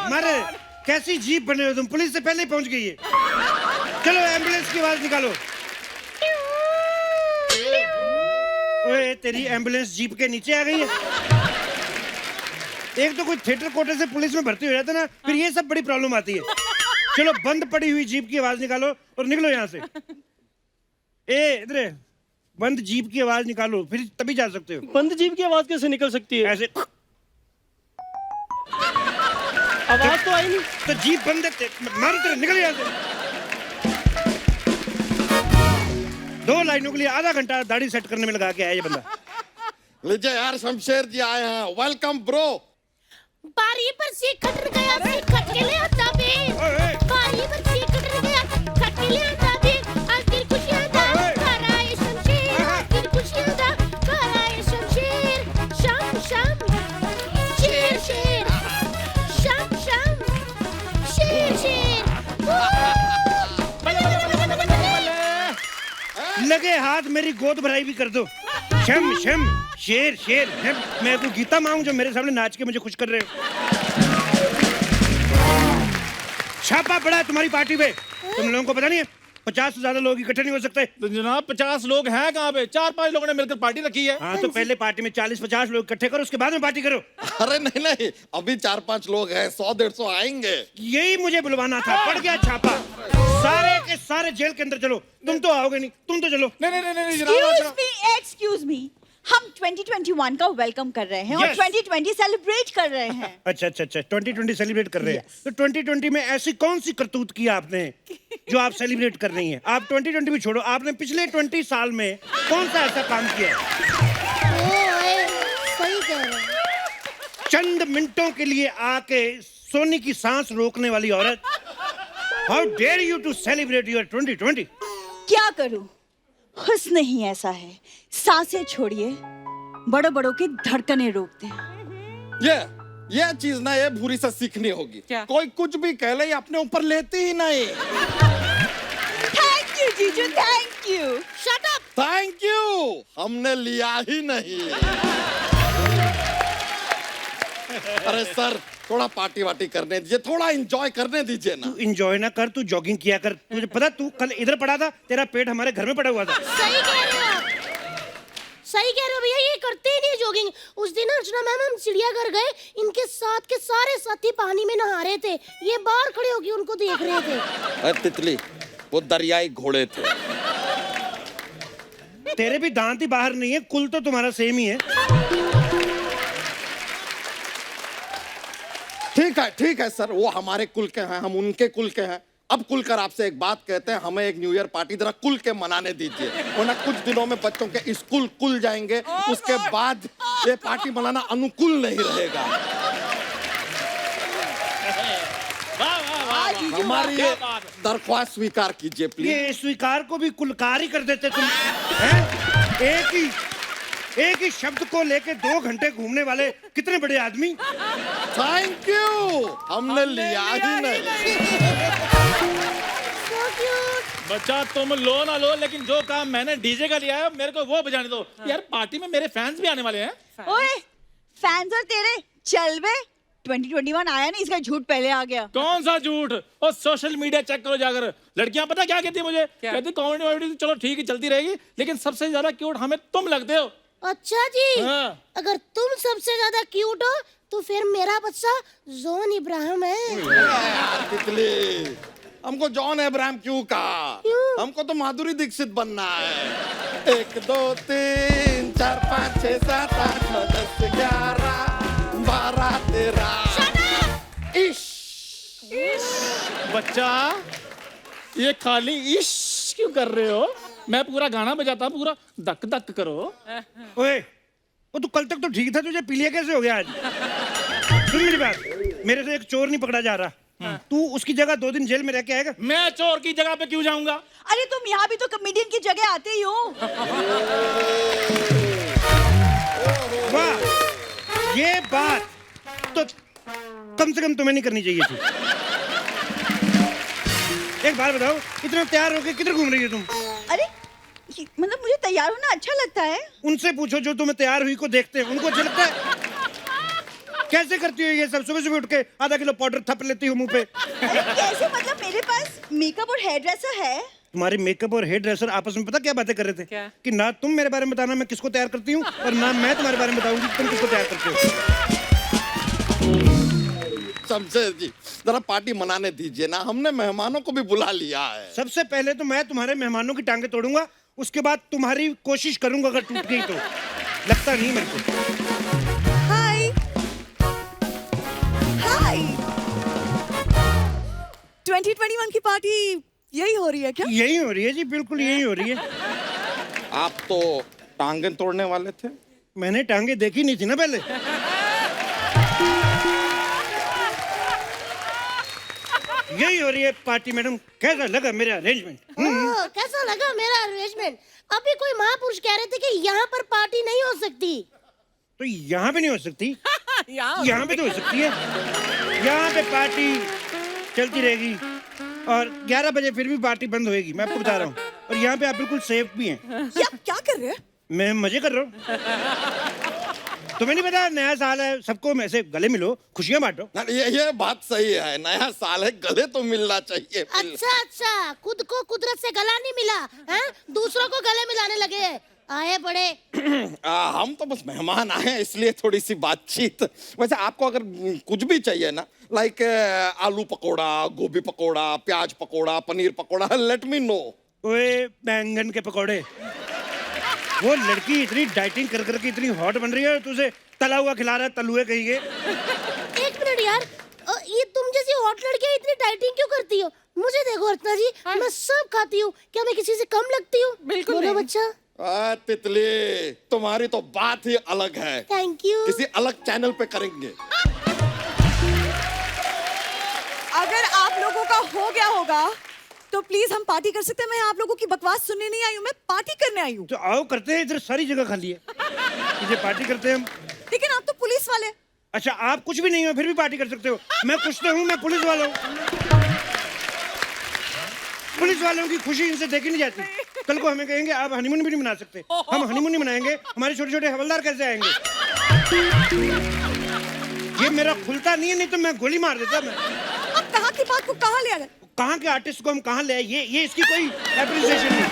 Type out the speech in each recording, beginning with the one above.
मारे कैसी जीप बने हो तुम, पुलिस से पहले ही पहुंच गई है। चलो एम्बुलेंस की आवाज निकालो। ओए तेरी एम्बुलेंस जीप के नीचे आ गई है। एक तो कोई थिएटर कोटे से पुलिस में भर्ती हो जाता ना, फिर ये सब बड़ी प्रॉब्लम आती है। चलो बंद पड़ी हुई जीप की आवाज निकालो और निकलो यहाँ से। ए इधर बंद जीप की आवाज निकालो, फिर तभी जा सकते हो। बंद जीप की आवाज कैसे निकल सकती है? ऐसे आवाज तो आई नहीं। तो जीप बंद है, मारो तेरे, निकल यहाँ से। 2 लाइनों के लिए आधा घंटा दाढ़ी सेट करने में लगा के आया ये बंदा। लीजिए यार, शमशेर जी आए हैं, वेलकम ब्रो। बारी पर से कट गया, से कट के ले आता बे। बारी पर से कट गया, कट के ले आता बे। आज तेरी खुशियां दा कराए शमशेर, आज तेरी खुशियां दा कराए शमशेर। शाम शाम शेर शेर, शाम शाम शेर शेर। लगे हाथ मेरी गोद भराई भी कर दो। शम शम शेर शेर शम। मैं कोई गीता मांगू जो मेरे सामने नाच के मुझे खुश कर रहे हो। छापा पड़ा है तुम्हारी पार्टी पे, तुम लोगों को पता नहीं है 50 से ज्यादा लोग इकट्ठे नहीं हो सकते। तो जनाब 50 लोग हैं कहाँ पे? 4-5 लोगों ने मिलकर पार्टी रखी है। हाँ तो पहले पार्टी में 40-50 लोग इकट्ठे करो, उसके बाद में पार्टी करो। अरे नहीं नहीं, अभी 4-5 लोग हैं, 100-150 आएंगे। यही मुझे बुलवाना था, पड़ गया छापा। सारे के सारे जेल के अंदर चलो। तुम तो आओगे नहीं, तुम तो चलो। नहीं एक्सक्यूज मी, हम 2021 का वेलकम कर रहे हैं और Yes. 2020 सेलिब्रेट कर रहे हैं। अच्छा 2020 सेलिब्रेट कर रहे हैं। तो 2020 में ऐसी कौन सी करतूत की आपने जो आप सेलिब्रेट कर रही हैं? आप 2020 भी छोड़ो, आपने पिछले 20 साल में कौन सा ऐसा काम किया है? सही कह रहे हैं। चंद मिनटों के लिए आके सोने की सांस रोकने वाली औरत। How dare you to celebrate your 2020? क्या करूं, हुस्न ही ऐसा है, सांसें छोड़िए, बड़ों बड़ों की धड़कनें रोकते हैं। ये चीज ना ये भूरी से सीखनी होगी। कोई कुछ भी कह ले, ये अपने ऊपर लेती ही नहीं। थैंक यू जीजू, thank you. Shut up. Thank you, हमने लिया ही नहीं। अरे सर, थोड़ा पार्टी वार्टी करने दीजिए, थोड़ा एंजॉय करने दीजिए ना। तू एंजॉय ना कर, तू जॉगिंग किया कर। तुझे पता तू कल इधर पड़ा था, तेरा पेट हमारे घर में पड़ा हुआ था। सही कह रहे हो आप, सही कह रहे हो भैया, ये करते ही नहीं जॉगिंग। उस दिन अर्चना मैम हम चिड़ियाघर गए, इनके साथ के सारे साथी पानी में नहा रहे थे, ये बाहर खड़े होके उनको देख रहे थे। अरे तितली, वो दरियाई घोड़े थे। तेरे भी दांत ही बाहर नहीं है, कुल तो तुम्हारा सेम ही है। ठीक है सर, वो हमारे कुल के हैं, हम उनके कुल के हैं। अब कुल कर आपसे एक बात कहते हैं, हमें एक न्यू ईयर पार्टी जरा कुल के मनाने दीजिए, वरना कुछ दिनों में बच्चों के स्कूल खुल जाएंगे, उसके बाद ये पार्टी मनाना अनुकूल नहीं रहेगा। हमारी ये दरख्वास्त स्वीकार कीजिए प्लीज। ये स्वीकार को भी कुलकार ही कर देते तुम हैं? एक ही शब्द को लेके 2 घंटे घूमने वाले कितने बड़े आदमी। थैंक यू, हमने लिया ही नहीं। So cute. बच्चा तुम लो ना लो, लेकिन जो काम मैंने डीजे का लिया है मेरे को वो बजाने दो। यार पार्टी में मेरे फैंस भी आने वाले हैं। ओए, फैंस और तेरे चल बे, 2021 आया नहीं, इसका झूठ पहले आ गया। कौन सा झूठ? और सोशल मीडिया चेक करो जाकर। लड़कियां पता क्या कहती है मुझे? कहती कॉमेडी चलो ठीक है चलती रहेगी, लेकिन सबसे ज्यादा क्यूट हमें तुम लगते हो। अच्छा जी, हाँ। अगर तुम सबसे ज्यादा क्यूट हो तो फिर मेरा बच्चा जॉन इब्राहिम है। तितली, हमको जॉन अब्राहम क्यों कहा? हमको तो माधुरी दीक्षित बनना है। 1 2 3 4 5 6 7 8 9 10 11 12 13। बच्चा ये खाली इश क्यों कर रहे हो? मैं पूरा गाना बजाता, पूरा धक धक करो। ओए, वो तू कल तक तो ठीक था, तुझे पीलिया कैसे हो गया आज? सुन मेरी बात, मेरे से एक चोर नहीं पकड़ा जा रहा। तू उसकी जगह 2 दिन जेल में रह के आएगा? मैं चोर की जगह पे क्यों जाऊंगा? अरे तुम यहाँ भी तो कॉमेडियन की जगह आते ही हो। वाह, ये बात तो कम से कम तुम्हें नहीं करनी चाहिए थी। एक बात बताओ, इतना तैयार होके किधर घूम रही हो तुम? अरे मतलब मुझे तैयार होना अच्छा लगता है। उनसे पूछो जो तुम्हें तैयार हुई को देखते हैं, उनको अच्छा लगता है? कैसे करती हो ये सब? सुबह सुबह उठ के आधा किलो पाउडर थप लेती हो मुंह पे। अरे कैसे, मतलब मेरे पास मेकअप और हेयर ड्रेसर है। तुम्हारी मेकअप और हेयर ड्रेसर आपस में पता क्या बातें कर रहे थे? क्या? कि ना तुम मेरे बारे में बताना मैं किसको तैयार करती हूँ, और ना मैं तुम्हारे बारे में बताऊंगी तुम किसको तैयार करते हो। शमशेर जी जरा पार्टी मनाने दीजिए ना, हमने मेहमानों को भी बुला लिया है। सबसे पहले तो मैं तुम्हारे मेहमानों की टांगे तोड़ूंगा, उसके बाद तुम्हारी कोशिश करूंगा, अगर टूट गई तो। लगता नहीं मेरे को। हाय हाय, 2021 की पार्टी यही हो रही है क्या? यही हो रही है जी, बिल्कुल यही हो रही है। आप तो टांगे तोड़ने वाले थे। मैंने टांगे देखी नहीं थी ना पहले। यही हो रही है पार्टी। मैडम कैसा लगा मेरा अरेंजमेंट? कैसा लगा मेरा अरेंजमेंट? अभी कोई महापुरुष कह रहे थे कि यहाँ पर पार्टी नहीं हो सकती। तो यहाँ पे नहीं हो सकती? यहाँ पे तो हो सकती है। यहाँ पे पार्टी चलती रहेगी और 11 बजे फिर भी पार्टी बंद होएगी, मैं आपको बता रहा हूँ। और यहाँ पे आप बिल्कुल सेफ भी हैं। ये आप क्या कर रहे हैं? मैं मजे कर रहा हूँ। तुम्हें नहीं पता नया साल है, सबको ऐसे गले मिलो, खुशियाँ बांटो। ना, ये बात सही है, नया साल है, गले तो मिलना चाहिए। अच्छा, खुद को कुदरत से गला नहीं मिला है? दूसरों को गले मिलाने लगे आए बड़े। हम तो बस मेहमान आए हैं, इसलिए थोड़ी सी बातचीत। वैसे आपको अगर कुछ भी चाहिए ना, लाइक आलू पकोड़ा, गोभी पकोड़ा, प्याज pakora, paneer pakora, let me know. ओए बैंगन के पकोड़े, वो लड़की इतनी डाइटिंग कर करके इतनी हॉट बन रही है, तुझे तला हुआ खिला रहा है, तलुए कहिए। एक मिनट यार, ये तुम जैसी हॉट लड़कियां इतनी डाइटिंग क्यों करती हो? मुझे देखो अर्चना जी, मैं सब खाती हूँ, क्या मैं किसी से कम लगती हूँ? बिल्कुल बोलो नहीं। बच्चा। तितली तुम्हारी तो बात ही अलग है, थैंक यू। किसी अलग चैनल पे करेंगे। अगर आप लोगों का हो गया होगा तो प्लीज हम पार्टी कर सकते हैं। मैं आप लोगों की बकवास सुनने नहीं आई हूँ, मैं पार्टी करने आई हूँ। तो आओ करते हैं, इधर सारी जगह खाली है, इधर पार्टी करते हैं हम। लेकिन आप तो पुलिस वाले। अच्छा, आप कुछ भी नहीं हो फिर भी पार्टी कर सकते हो? मैं कुछ तो हूँ, मैं पुलिस वाला हूँ। पुलिस वालों की खुशी इनसे देखी नहीं जाती। कल को हमें कहेंगे आप हनीमून भी नहीं मना सकते, हम हनीमून नहीं मनाएंगे, हमारे छोटे छोटे हवलदार कैसे आएंगे? ये मेरा खुलता नहीं है, नहीं तो मैं गोली मार देता। मैं अब कहाँ की बात को कहाँ ले आ गए? कहाँ के आर्टिस्ट को हम कहाँ ले आए? ये इसकी कोई एप्रिसिएशन नहीं।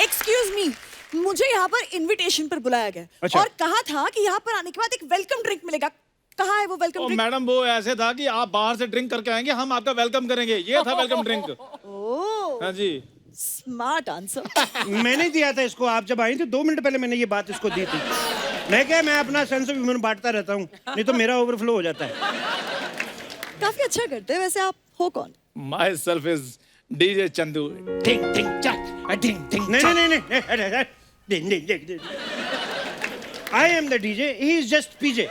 एक्सक्यूज मी, मुझे यहाँ पर इनविटेशन पर बुलाया गया। अच्छा। और कहा था कि यहाँ पर आने के बाद एक वेलकम ड्रिंक मिलेगा। कहाँ है वो वेलकम ड्रिंक? मैडम वो ऐसे था कि आप बाहर से ड्रिंक करके आएंगे, हम आपका वेलकम करेंगे, ये था वेलकम ड्रिंक। ओह, हाँ जी। Smart answer. मैंने दिया था इसको, आप जब आई थी 2 मिनट पहले मैंने ये बात इसको दी थी। मैं अपना सेंस ऑफ ह्यूमर बांटता रहता हूँ, नहीं तो मेरा ओवरफ्लो हो जाता है। काफी अच्छा करते हैं। वैसे आप हो कौन? My self is DJ Chandu. टिंग टिंग चक, टिंग टिंग। नहीं, I am the DJ, he is just PJ।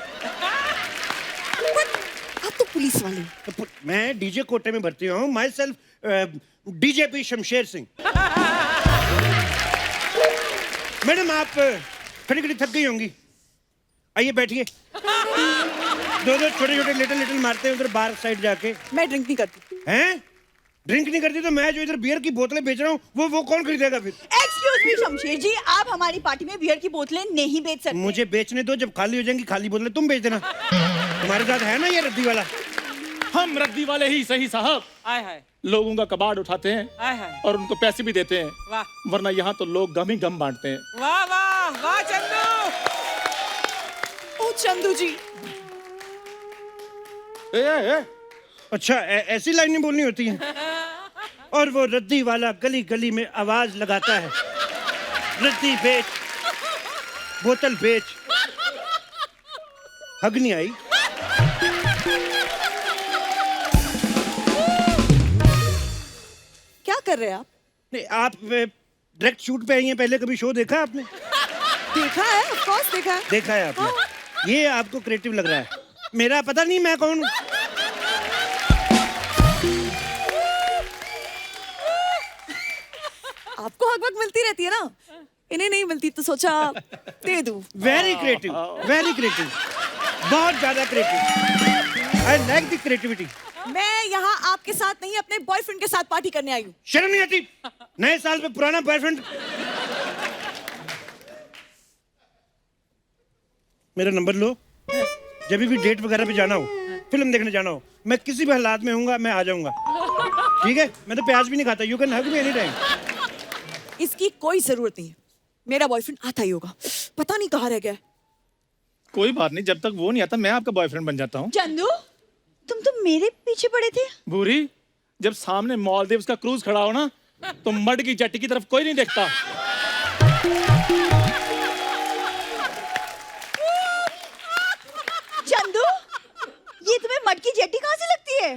आप तो पुलिस वाले। तो मैं डीजे कोटे में भर्ती हूँ, myself DGP Shamsher Singh. Madam आप खड़ी खड़ी थक गई होंगी, आइए बैठिए। दो छोटे छोटे लिटिल मारते हैं उधर बार साइड जाके। मैं ड्रिंक नहीं करती। हैं? ड्रिंक नहीं करती तो मैं जो इधर बियर की बोतलें बेच रहा हूँ वो कौन खरीदेगा फिर? एक्सक्यूज मी शमशेर जी, आप हमारी पार्टी में बियर की बोतलें नहीं बेच सकते। मुझे बेचने दो, जब खाली हो जाएंगी खाली बोतलें तुम बेच देना। तुम्हारे साथ है ना ये रद्दी वाला? हम रद्दी वाले ही सही साहब, आय हाय लोगों का कबाड़ उठाते हैं आय हाय, और उनको पैसे भी देते हैं, वाह वरना यहाँ तो लोग गम ही गम बांटते हैं। वाह वाह वाह चंदू। ओ चंदू जी, ए, अच्छा ऐसी लाइनें बोलनी होती हैं? और वो रद्दी वाला गली गली में आवाज लगाता है, रद्दी बेच, बोतल बेच। हग नहीं आई? क्या कर रहे हैं आप? नहीं, आप डायरेक्ट शूट पे आई हैं, पहले कभी शो देखा आपने? देखा है, ऑफ कोर्स देखा है। देखा है आपने? ये आपको क्रिएटिव लग रहा है, मेरा पता नहीं मैं कौन हूँ। आपको हक वक्त मिलती रहती है ना, इन्हें नहीं मिलती तो सोचा दे दूं। वेरी क्रिएटिव, वेरी क्रिएटिव, बहुत ज्यादा creative. I like the creativity. मैं यहाँ आपके साथ नहीं अपने बॉयफ्रेंड के साथ पार्टी करने आई हूँ। शर्म नहीं आती? नए साल पे पुराना बॉयफ्रेंड। मेरा नंबर लो, जब भी डेट वगैरह पे जाना हो, फिल्म देखने जाना हो, मैं किसी भी हालात में हूँगा, मैं आ जाऊंगा। ठीक है? मैं तो प्याज भी नहीं खाता। You can hug me any time. इसकी कोई जरूरत नहीं है, मेरा बॉयफ्रेंड आता ही होगा, पता नहीं कहाँ रह गया है। कोई बात नहीं, जब तक वो नहीं आता मैं आपका बॉयफ्रेंड बन जाता हूँ। चंदू, तुम तो मेरे पीछे पड़े थे। भूरी, जब सामने मालदीव्स का क्रूज खड़ा हो ना, तो मड की जट्टी की तरफ कोई नहीं देखता। चंदू, ये तुम्हें मटकी जेटी कहाँ से लगती है?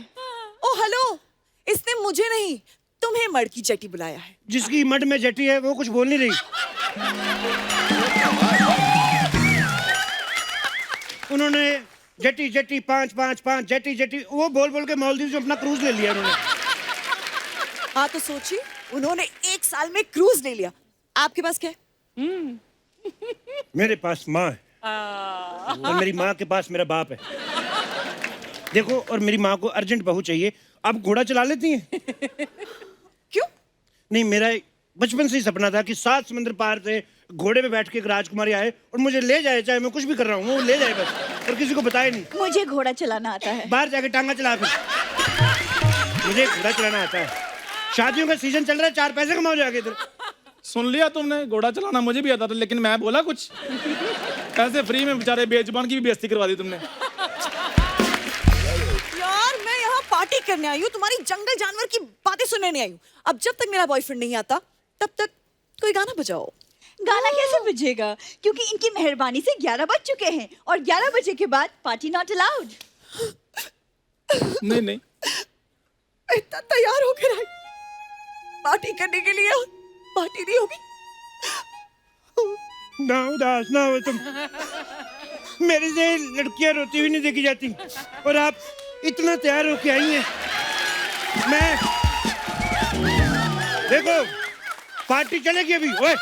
ओ हेलो, इसने मुझे नहीं तुम्हें मड़की चटी बुलाया है। जिसकी मड में जटी है वो कुछ बोल नहीं रही। उन्होंने जटी जटी 555 जटी जटी वो बोल बोल के मालदीव से अपना क्रूज ले लिया उन्होंने। हाँ तो सोचिए, उन्होंने 1 साल में क्रूज ले लिया, आपके पास क्या है? मेरे पास माँ है और मेरी माँ के पास मेरा बाप है। देखो, और मेरी माँ को अर्जेंट बहू चाहिए। आप घोड़ा चला लेती हैं? क्यों? नहीं, मेरा बचपन से ही सपना था कि 7 समुद्र पार से घोड़े पे बैठ के एक राजकुमारी आए और मुझे ले जाए, चाहे मैं कुछ भी कर रहा हूँ वो ले जाए बस, और किसी को बताए नहीं। मुझे घोड़ा चलाना आता है। बाहर जाके टांगा चला फिर। मुझे घोड़ा चलाना आता है। शादियों का सीजन चल रहा है, 4 पैसे कमाओ जाके इधर। सुन लिया तुमने, घोड़ा चलाना मुझे भी आता था, लेकिन मैं बोला कुछ? ऐसे फ्री में बेचारे बेजुबान की भी बेइज्जती करवा दी तुमने। यार मैं यहाँ पार्टी करने आई हूँ, तुम्हारी जंगल जानवर की बातें सुनने नहीं आई हूँ। अब जब तक मेरा बॉयफ्रेंड नहीं आता तब तक कोई गाना बजाओ। गाना कैसे बजेगा? क्योंकि इनकी मेहरबानी से 11 बज चुके हैं और 11 बजे के बाद पार्टी नॉट अलाउड। नहीं नहीं, इतना तैयार होकर आई पार्टी करने के लिए, पार्टी नहीं होगी। ना उदास ना हो तुम। मेरे से लड़कियां रोती हुई नहीं देखी जाती और आप इतना तैयार होके आई हैं। मैं देखो, पार्टी चलेगी अभी। ओए,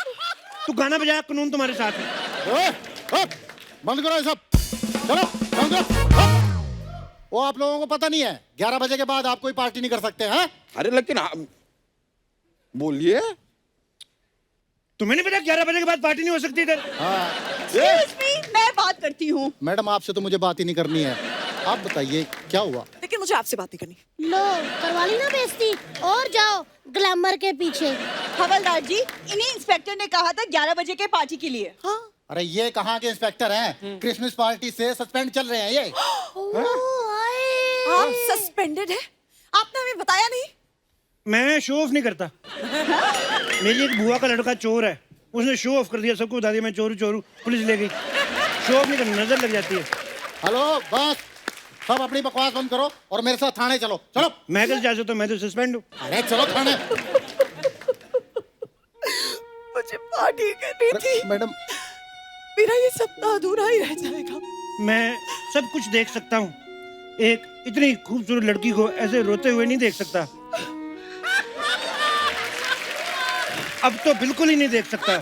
तू गाना बजाया, कानून तुम्हारे साथ है। बंद करो ये सब, चलो बंद करो। वो आप लोगों को पता नहीं है 11 बजे के बाद आप कोई पार्टी नहीं कर सकते हैं? अरे लेकिन बोलिए। तुम्हें नहीं पता 11 बजे के बाद पार्टी नहीं हो सकती इधर? Excuse me, मैं बात करती हूँ। मैडम आपसे तो मुझे बात ही नहीं करनी है। आप बताइए क्या हुआ? लेकिन मुझे आपसे बात नहीं करनी। लो, करवा ली ना बेइज्जती, और जाओ ग्लैमर के पीछे। हवलदार जी, इन्हीं इंस्पेक्टर ने कहा था 11 बजे के पार्टी के लिए। हाँ अरे ये कहाँ के इंस्पेक्टर हैं? क्रिसमस पार्टी से सस्पेंड चल रहे हैं ये। आप सस्पेंडेड है, आपने हमें बताया नहीं। मैं शो ऑफ नहीं करता। मेरी एक बुआ का लड़का चोर है, उसने शो ऑफ कर दिया, सबको बता दिया मैं चोरू चोरू, पुलिस ले गई। शो ऑफ नहीं करना, नजर लग जाती है। हेलो बस, सब अपनी बकवास बंद करो और मेरे साथ थाने चलो। चलो। मैं कैसे जा सकता हूँ? मैं तो सस्पेंड हूँ। अरे चलो थाने। मुझे पार्टी करनी थी मैडम, मेरा ये सपना अधूरा ही रह जाएगा। मैं सब कुछ देख सकता हूँ, एक इतनी खूबसूरत लड़की को ऐसे रोते हुए नहीं देख सकता। अब तो बिल्कुल ही नहीं देख सकता।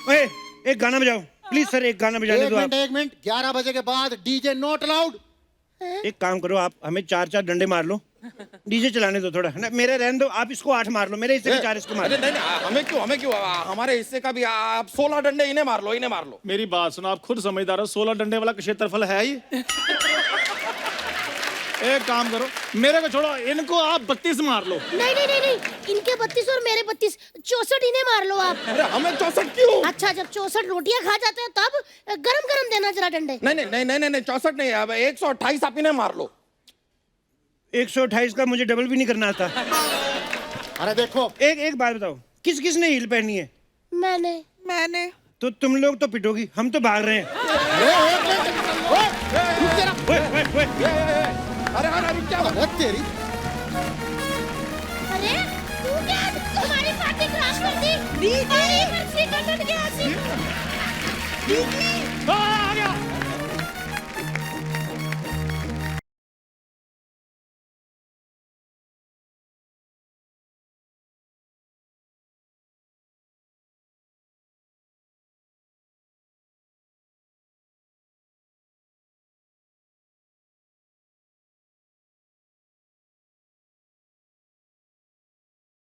ओए, एक गाना बजाओ प्लीज सर, एक गाना बजाने दो आप। एक मिनट, 11 बजे के बाद डीजे नॉट अलाउड। एक काम करो, आप हमें 4-4 डंडे मार लो, डीजे चलाने दो थोड़ा ना। मेरे रहने दो, आप इसको 8 मार लो, मेरे हिस्से के 4 इसको मार अरे लो। नहीं, हमें क्यों हमारे हिस्से का भी आप 16 डंडे इन्हें मार लो। मेरी बात सुनो, आप खुद समझदार हो, 16 डंडे वाला क्षेत्रफल है ये। एक काम करो, मेरे को छोड़ो, इनको आप 32 मार लो। नहीं नहीं नहीं नहीं, इनके 32 और मेरे 32, 64 इन्हें मार लो आप। अरे हमें 64 क्यों? अच्छा, जब 64 रोटियां खा जाते हैं तब गरम गरम देना जरा डंडे। नहीं 64 नहीं, अब 128 आप इन्हें मार लो। 128 का मुझे डबल भी नहीं करना आता। अरे देखो, एक बात बताओ, किस किस ने हील पहनी है? मैंने तो तुम लोग तो पिटोगी, हम तो भाग रहे हैं। अरे क्या अरे तेरी, अरे तू क्या, तुम्हारी पार्टी खराब कर दी। दीदी, मेरी बर्सी कट गया। दीदी,